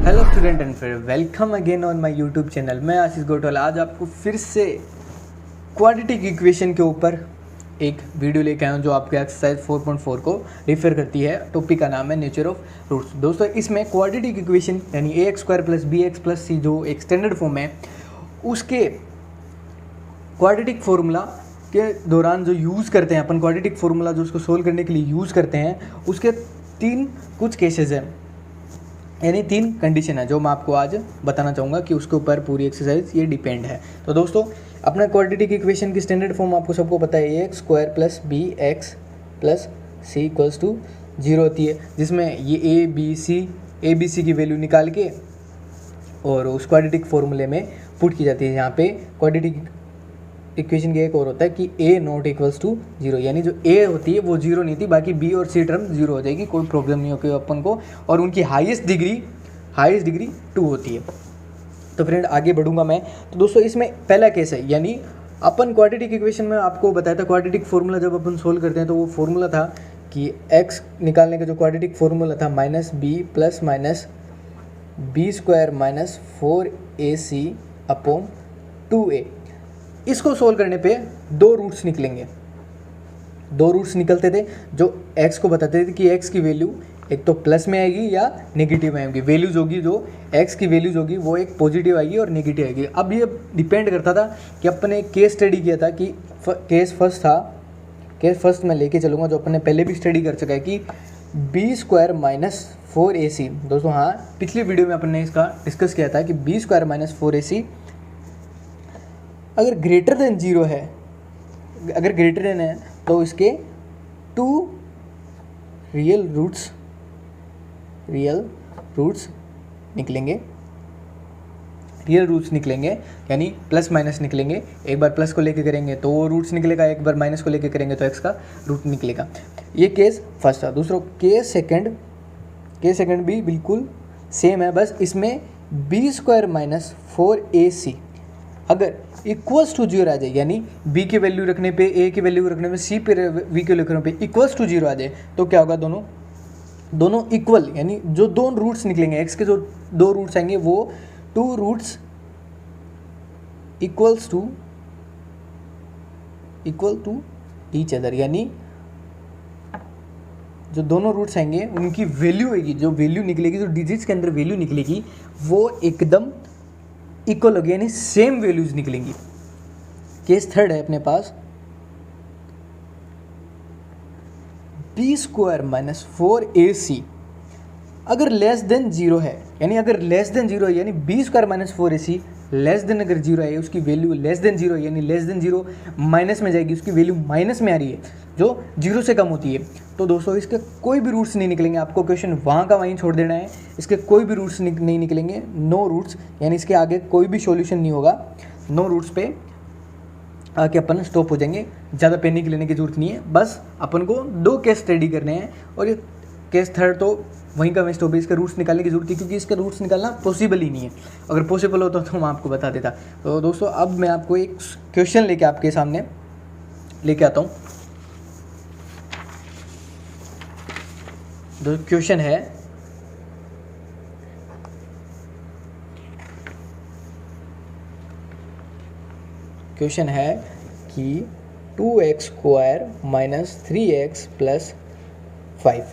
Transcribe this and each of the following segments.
Hello student and फिर welcome again on my YouTube channel. मैं आशीष गोटवाल आज आपको फिर से क्वाड्रेटिक इक्वेशन के ऊपर एक वीडियो लेके आया हूँ जो आपके एक्सरसाइज 4.4 को रिफ़र करती है। टॉपिक का नाम है नेचर ऑफ रूट्स। दोस्तों इसमें क्वाड्रेटिक इक्वेशन यानी ax² + bx + c जो एक स्टैंडर्ड फॉर्म है उसके क्वाड्रेटिक फार्मूला के दौरान जो यूज़ करते हैं अपन, क्वाड्रेटिक फार्मूला जो उसको सोल्व करने के लिए यूज़ करते हैं उसके तीन कुछ केसेस हैं, यानी तीन कंडीशन है जो मैं आपको आज बताना चाहूँगा कि उसके ऊपर पूरी एक्सरसाइज ये डिपेंड है। तो दोस्तों अपना क्वाड्रेटिक इक्वेशन की स्टैंडर्ड फॉर्म आपको सबको पता है, ax² + bx + c = 0 होती है, जिसमें ये a b c की वैल्यू निकाल के और उस क्वाड्रेटिक फार्मूले में पुट की जाती है। यहाँ पे क्वाड्रेटिक इक्वेशन का एक और होता है कि a ≠ 0, यानी जो a होती है वो 0 नहीं थी, बाकी b और c टर्म 0 हो जाएगी, कोई प्रॉब्लम नहीं होगी अपन को, और उनकी हाईएस्ट डिग्री 2 होती है। तो फ्रेंड आगे बढ़ूंगा मैं। तो दोस्तों इसमें पहला केस है, यानी अपन क्वाड्रेटिक इक्वेशन में आपको बताया था क्वाड्रेटिक फार्मूला जब अपन सोल्व करते हैं तो वो फार्मूला था कि x निकालने का जो क्वाड्रेटिक फार्मूला था -b ± b² - 4ac/2a। इसको सोल्व करने पे दो रूट्स निकलेंगे। दो रूट्स निकलते थे जो x को बताते थे कि x की वैल्यू एक तो प्लस में आएगी या नेगेटिव में आएगी। वैल्यूज होगी जो x की वैल्यूज होगी वो एक पॉजिटिव आएगी और नेगेटिव आएगी। अब ये डिपेंड करता था कि अपने केस स्टडी किया था कि केस फर्स्ट मैं लेके चलूँगा जो अपने पहले भी स्टडी कर चुका है कि b² - 4ac। दोस्तों हाँ, पिछली वीडियो में अपन ने इसका डिस्कस किया था कि b² - 4ac अगर ग्रेटर देन 0 है, अगर ग्रेटर देन है तो इसके टू रियल रूट्स निकलेंगे, यानी प्लस माइनस निकलेंगे। एक बार प्लस को लेके करेंगे तो वो रूट्स निकलेगा, एक बार माइनस को लेके करेंगे तो एक्स का रूट निकलेगा। ये केस फर्स्ट था। दूसरा केस सेकंड भी बिल्कुल सेम है, बस इसमें b² - 4ac अगर इक्वल्स टू 0 आ जाए, यानी b की वैल्यू रखने पे, a की वैल्यू रखने पे, c पे v की रखने पे इक्वल्स टू 0 आ जाए तो क्या होगा, दोनों इक्वल, यानी जो दो रूट्स निकलेंगे x के जो दो रूट्स आएंगे वो two roots equal to each other, यानी जो दोनों रूट्स आएंगे उनकी वैल्यू होगी, जो वैल्यू निकलेगी, जो डिजिट्स के अंदर वैल्यू निकलेगी वो एकदम इक्वल होगी, यानी सेम वैल्यूज निकलेंगी। केस थर्ड है अपने पास b² - 4ac अगर लेस देन 0 है, यानी अगर लेस देन 0 है, यानी b² - 4ac लेस देन अगर 0 है, उसकी वैल्यू लेस देन 0 यानी लेस देन 0 माइनस में जाएगी, उसकी वैल्यू माइनस में आ रही है जो 0 से कम होती है, तो दोस्तों इसके कोई भी रूट्स नहीं निकलेंगे। आपको क्वेश्चन वहाँ का वहीं छोड़ देना है, इसके कोई भी रूट्स नहीं निकलेंगे, नो रूट्स, यानी इसके आगे कोई भी सॉल्यूशन नहीं होगा। नो रूट्स पे आके अपन स्टॉप हो जाएंगे, ज़्यादा पैनिक लेने की जरूरत नहीं है, बस अपन को दो केस स्टडी करने हैं और ये केस थर्ड तो वहीं का मैं स्टॉप है, इसके रूट्स निकालने की जरूरत है क्योंकि इसके रूट्स निकालना पॉसिबल ही नहीं है। अगर पॉसिबल होता तो मैं आपको बता देता। तो दोस्तों अब मैं आपको एक क्वेश्चन लेके आपके सामने लेके आता हूँ। जो क्वेश्चन है कि 2x² - 3x + 5।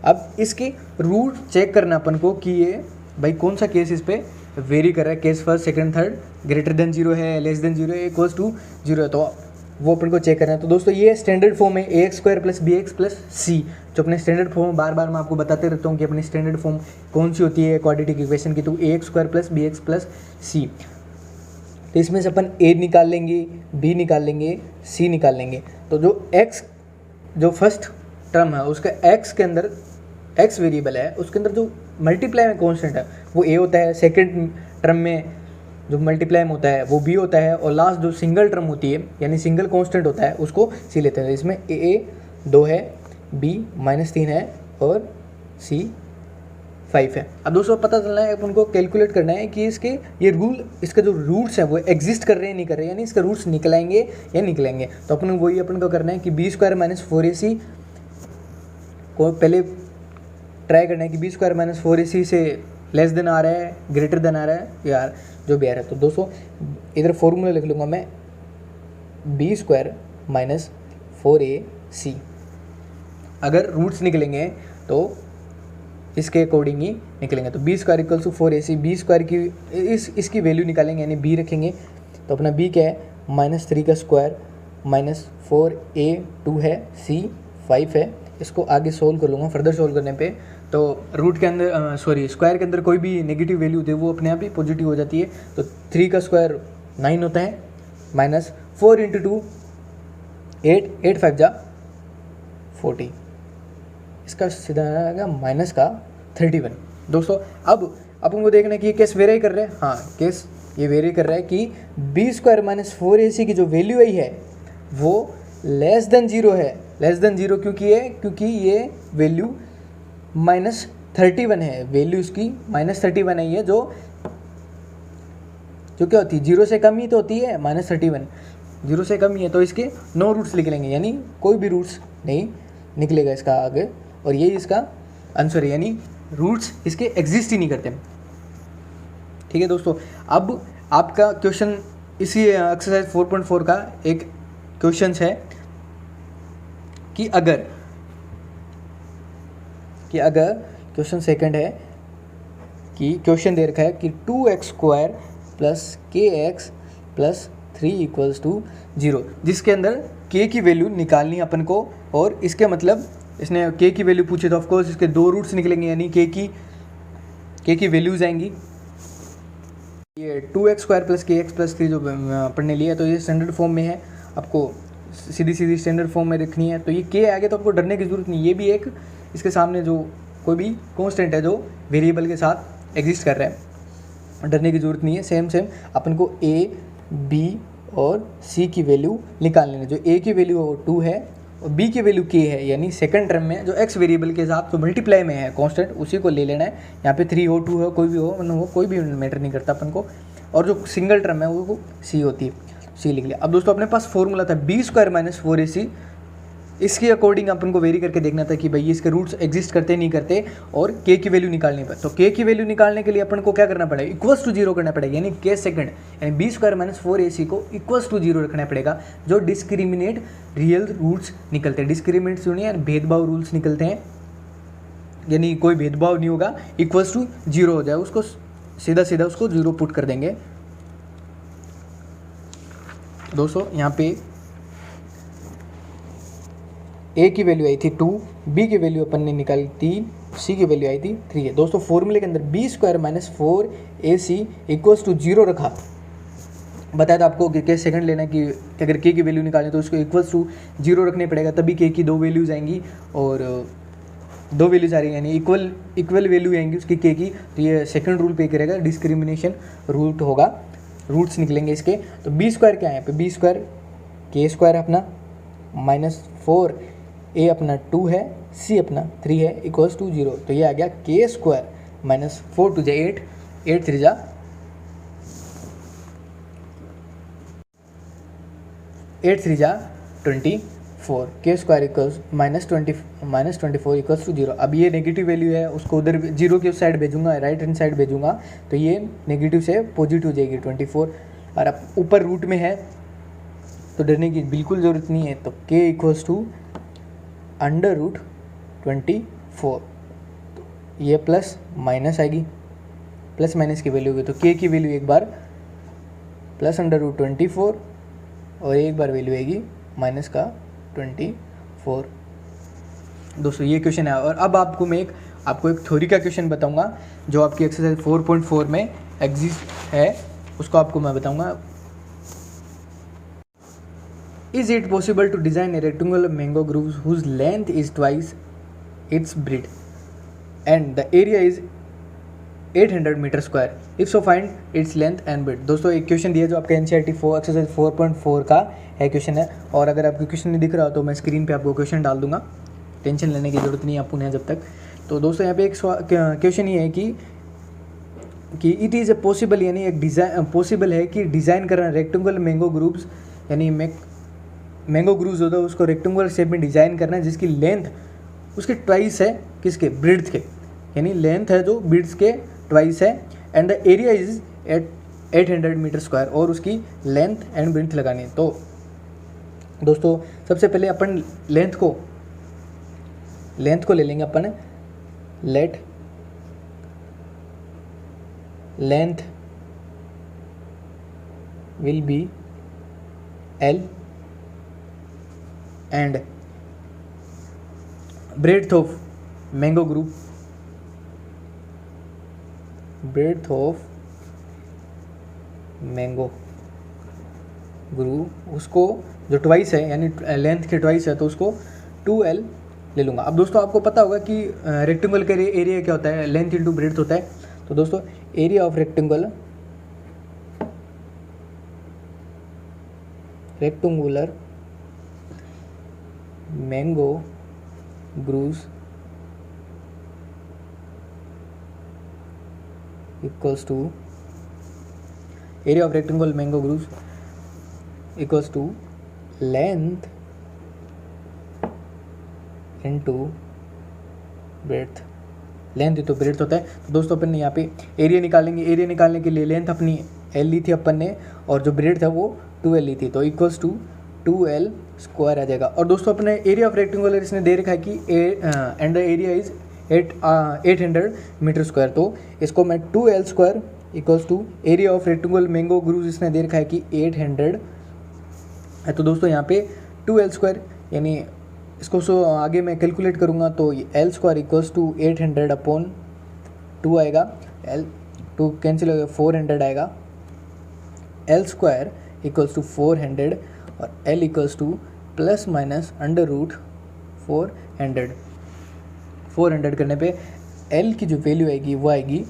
अब इसकी रूट चेक करना अपन को कि ये भाई कौन सा केस इस पे वेरी कर रहा है, case first second third, greater than 0 है, लेस देन 0 है, इक्वल्स टू 0 है, तो वो अपन को चेक करना है। तो दोस्तों ये स्टैंडर्ड फॉर्म है ax² + bx + c, जो अपने स्टैंडर्ड फॉर्म बार बार मैं आपको बताते रहता हूँ कि अपनी स्टैंडर्ड फॉर्म कौन सी होती है क्वाड्रेटिक इक्वेशन की। तो ax² + bx + c, तो इसमें से अपन a निकाल लेंगे, b निकाल लेंगे, c निकाल लेंगे। तो जो x जो फर्स्ट टर्म है उसका x के अंदर x वेरिएबल है, उसके अंदर जो मल्टीप्लाई में कॉन्स्टेंट है वो a होता है, सेकेंड टर्म में जो मल्टीप्लाई में होता है वो b होता है, और लास्ट जो सिंगल टर्म होती है यानी सिंगल कांस्टेंट होता है उसको c लेते हैं। इसमें a 2 है, b -3 है और c 5 है। अब दोस्तों पता चलना है, अपन को कैलकुलेट करना है कि इसका जो रूट्स है वो एग्जिस्ट कर रहे हैं नहीं कर रहे हैं, यानी इसका रूट्स निकलाएंगे या निकलेंगे। तो अपन को करना है कि b² - 4ac को पहले ट्राई करना है कि b² - 4ac से लेस देन आ रहा है, ग्रेटर देन आ रहा है, यार जो भी आ रहा है। तो दोस्तों इधर फॉर्मूला लिख लूँगा मैं, b² माइनस 4ac। अगर रूट्स निकलेंगे तो इसके अकॉर्डिंग ही निकलेंगे। तो b² equal to 4ac, b² की इसकी वैल्यू निकालेंगे यानी b रखेंगे। तो अपना b क्या है, -3 का स्क्वायर माइनस 4a 2 है, c 5 है। इसको आगे सोल्व कर लूँगा। फर्दर सोल्व करने पे तो रूट के अंदर स्क्वायर के अंदर कोई भी नेगेटिव वैल्यू दे वो अपने आप ही पॉजिटिव हो जाती है। तो 3 का स्क्वायर 9 होता है, माइनस 4 × 2 8, 8 5 जा 40। इसका सीधा आएगा माइनस का 31। दोस्तों अब अपन को देखना है कि ये केस वेरी कर रहा है। हाँ, केस ये वेरी कर रहा है कि b² माइनस 4ac की जो वैल्यू आई है वो लेस देन 0 है। लेस देन 0 क्योंकि ये वैल्यू -31 है। वैल्यू इसकी -31 है, ये जो क्या होती है, 0 से कम ही तो होती है। -31 0 से कम ही है, तो इसके नो रूट्स निकलेंगे, यानी कोई भी रूट्स नहीं निकलेगा इसका आगे। और ये इसका आंसर है, यानी रूट्स इसके एग्जिस्ट ही नहीं करते। ठीक है दोस्तों, अब आपका क्वेश्चन इसी एक्सरसाइज 4.4 का एक क्वेश्चन है कि अगर क्वेश्चन सेकंड है कि क्वेश्चन दे रखा है कि 2x² + kx + 3 = 0, जिसके अंदर k की वैल्यू निकालनी है अपन को। और इसके मतलब इसने k की वैल्यू पूछी तो ऑफकोर्स इसके दो रूट्स निकलेंगे, यानी k की वैल्यूज आएंगी। ये 2x² + kx + 3 जो पढ़ने लिया तो ये स्टैंडर्ड फॉर्म में है, आपको सीधी स्टैंडर्ड फॉर्म में रखनी है। तो ये k आ गया तो आपको डरने की ज़रूरत नहीं। ये भी एक इसके सामने जो कोई भी कांस्टेंट है जो वेरिएबल के साथ एग्जिस्ट कर रहा है, डरने की ज़रूरत नहीं है। सेम अपन को a, b और c की वैल्यू निकालनी है। जो a की वैल्यू है वो 2 है और b की वैल्यू k है, यानी सेकंड टर्म में जो x वेरिएबल के साथ जो मल्टीप्लाई में है कांस्टेंट, उसी को ले लेना है। यहाँ पे 3 हो, 2 हो, कोई भी हो, 1 हो, कोई भी मैटर नहीं करता अपन को। और जो सिंगल टर्म है वो c होती है, c लिख लिया। अब दोस्तों अपने पास फॉर्मूला था b² - 4ac। इसके अकॉर्डिंग अपन को वेरी करके देखना था कि भाई इसके रूट्स एग्जिस्ट करते नहीं करते, और k की वैल्यू निकालनी पड़े। तो k की वैल्यू निकालने के लिए अपन को क्या करना पड़ेगा, इक्वल्स टू 0 करना पड़ेगा, यानी k सेकंड, यानी b² - 4ac को इक्वल्स टू 0 रखना पड़ेगा। जो डिस्क्रिमिनेट रियल रूट्स निकलते हैं, डिस्क्रिमिनेट सुनिए यानी भेदभाव रूल्स निकलते हैं, यानी कोई भेदभाव नहीं होगा, इक्वल्स टू 0 हो जाए, उसको सीधा उसको 0 पुट कर देंगे। दोस्तों यहाँ पे a की वैल्यू आई थी 2, b की वैल्यू अपन ने निकाली 3, c की वैल्यू आई थी 3 है। दोस्तों फॉर्मूले के अंदर b² - 4ac = 0 रखा। बताया था आपको कि कैसे सेकंड लेना कि अगर k की वैल्यू निकालें तो उसको इक्वल्स टू 0 रखने पड़ेगा, तभी k की दो वैल्यूज आएंगी। और दो वैल्यूज आ रही है यानी इक्वल वैल्यू आएंगी उसकी k की। तो ये सेकंड रूल पे करेगा, डिस्क्रिमिनेशन रूट होगा, रूट्स निकलेंगे इसके। तो b² क्या है यहाँ पे, b² k² अपना -4a अपना 2 है, c अपना 3 है, इक्वल्स टू 0। तो ये आ गया k² - 4 × 8, 8 3 जा 24, k² इक्वल्स -24 इक्वल्स टू 0। अब ये नेगेटिव वैल्यू है, उसको उधर 0 की उस साइड भेजूंगा, राइट हैंड साइड भेजूंगा, तो ये नेगेटिव से पॉजिटिव हो जाएगी 24। और अब ऊपर रूट में है तो डरने की बिल्कुल ज़रूरत नहीं है। तो k इक्वल्स टू √24, तो ये प्लस माइनस आएगी, प्लस माइनस की वैल्यू होगी। तो k की वैल्यू एक बार प्लस √24 और एक बार वैल्यू आएगी माइनस का 24। दोस्तों ये क्वेश्चन है। और अब आपको मैं आपको एक थ्योरी का क्वेश्चन बताऊंगा जो आपकी एक्सरसाइज 4.4 में एग्जिस्ट है, उसको आपको मैं बताऊंगा। Is it possible to design a rectangular mango grove whose length is twice its breadth and the area is 800 metre square? If so find its length and breadth. दोस्तों एक क्वेश्चन दिया जो आपका एनसीईआरटी एक्सरसाइज 4.4 का है question है। और अगर आपको क्वेश्चन नहीं दिख रहा हो तो मैं स्क्रीन पे आपको क्वेश्चन डाल दूंगा, टेंशन लेने की जरूरत नहीं है आपको जब तक। तो दोस्तों यहाँ पे एक क्वेश्चन ये है कि इट इज़ ए पॉसिबल, यानी एक डिज़ाइन पॉसिबल है कि डिज़ाइन करना रेक्टेंगुलर मैंगो ग्रुप्स, यानी मैंगो ग्रुप्स होता है उसको रेक्टेंगुलर शेप में डिज़ाइन करना है जिसकी लेंथ उसके ट्वाइस है किसके, ब्रेड्थ के, यानी लेंथ है जो ब्रेड्थ के ट्वाइस है and the area is at 800 metre square और उसकी लेंथ एंड ब्रेड्थ लगानी है। तो दोस्तों सबसे पहले अपन लेंथ को ले लेंगे अपन। Let length will be L and breadth of mango group उसको जो ट्वाइस है यानी लेंथ के ट्वाइस है तो उसको 2L ले लूँगा। अब दोस्तों आपको पता होगा कि रेक्टेंगल का एरिया क्या होता है, लेंथ इंटू ब्रेड्थ होता है। तो दोस्तों area of rectangular mango groves equals to area of rectangle mango grooves equals to length into breadth। Length तो ब्रेड्थ होता है। तो दोस्तों अपन ने यहाँ पे एरिया निकालेंगे। एरिया निकालने के लिए लेंथ अपनी L ली थी अपन ने और जो ब्रेड्थ है वो 2L ली थी, तो इक्वल्स टू 2L स्क्वायर आ जाएगा। और दोस्तों अपने एरिया ऑफ रेक्टेंगुलर इसने दे रखा है कि and the area is 800 metre square, तो इसको मैं 2L square equals to area of rectangular mango groves इसने दे रखा है कि 800 है। तो दोस्तों यहाँ पे 2L स्क्वायर यानी इसको आगे मैं कैलकुलेट करूँगा तो L square equals to 800 upon 2 आएगा। L 2 कैंसिल हो गया, 400 आएगा। L स्क्वायर इक्वल्स टू 400 और L equals to plus minus under root 400 करने पे L की जो वैल्यू आएगी वो आएगी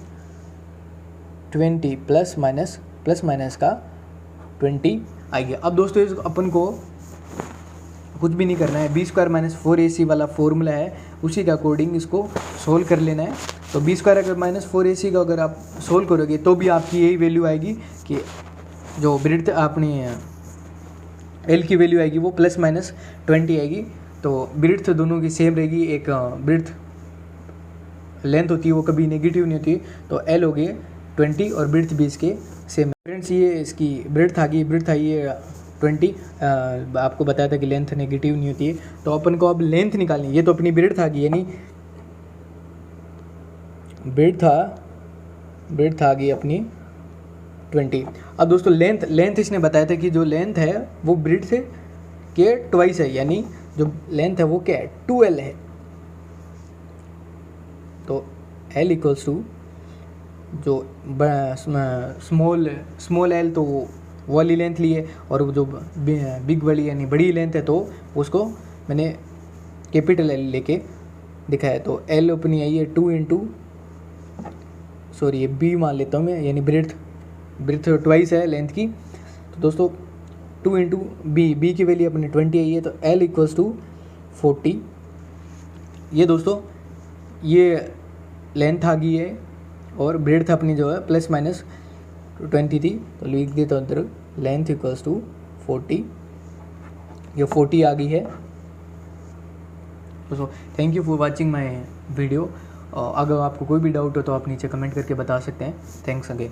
20 प्लस माइनस का 20 आएगी। अब दोस्तों इस अपन को कुछ भी नहीं करना है, बी स्क्वायर माइनस 4AC वाला फॉर्मूला है उसी के अकॉर्डिंग इसको सोल्व कर लेना है। तो बी स्क्वायर अगर माइनस 4AC का अगर आप सोल्व करोगे तो भी आपकी यही वैल्यू आएगी कि जो ब्रेड्थ अपनी एल की वैल्यू आएगी वो प्लस माइनस 20 आएगी। तो ब्रेड्थ दोनों की सेम रहेगी। एक ब्रेड्थ लेंथ होती है वो कभी नेगेटिव नहीं होती, तो एल हो गई 20 और ब्रेड्थ भी इसके सेम है। फ्रेंड्स ये इसकी ब्रेड्थ आ गई, ब्रेड्थ आई है 20। आपको बताया था कि लेंथ नेगेटिव नहीं होती है, तो अपन को अब लेंथ निकालनी है। ये तो अपनी ब्रेड्थ आ गई यानी ब्रेड्थ आ गई अपनी 20। अब दोस्तों लेंथ इसने बताया था कि जो लेंथ है वो ब्रेड्थ के ट्वाइस है, यानी जो लेंथ है वो क्या है 2L है। तो L इक्वल्स टू जो स्मॉल L तो वो वाली लेंथ ली है और जो बिग वाली यानी बड़ी लेंथ है तो उसको मैंने कैपिटल L लेके दिखाया। तो L अपनी आई है 2 इंटू ये B मान लेता हूँ मैं, यानी ब्रेड्थ ट्वाइस है लेंथ की। तो दोस्तों 2 इंटू बी की वैल्यू अपनी 20 आई है, तो L इक्वल्स टू 40। ये दोस्तों ये लेंथ आ गई है और ब्रेड्थ अपनी जो है प्लस माइनस 20 थी, तो लिख देता हूँ अंदर लेंथ इक्वल्स टू 40। ये 40 आ गई है। दोस्तों thank you for watching my video. अगर आपको कोई भी डाउट हो तो आप नीचे कमेंट करके बता सकते हैं। Thanks again.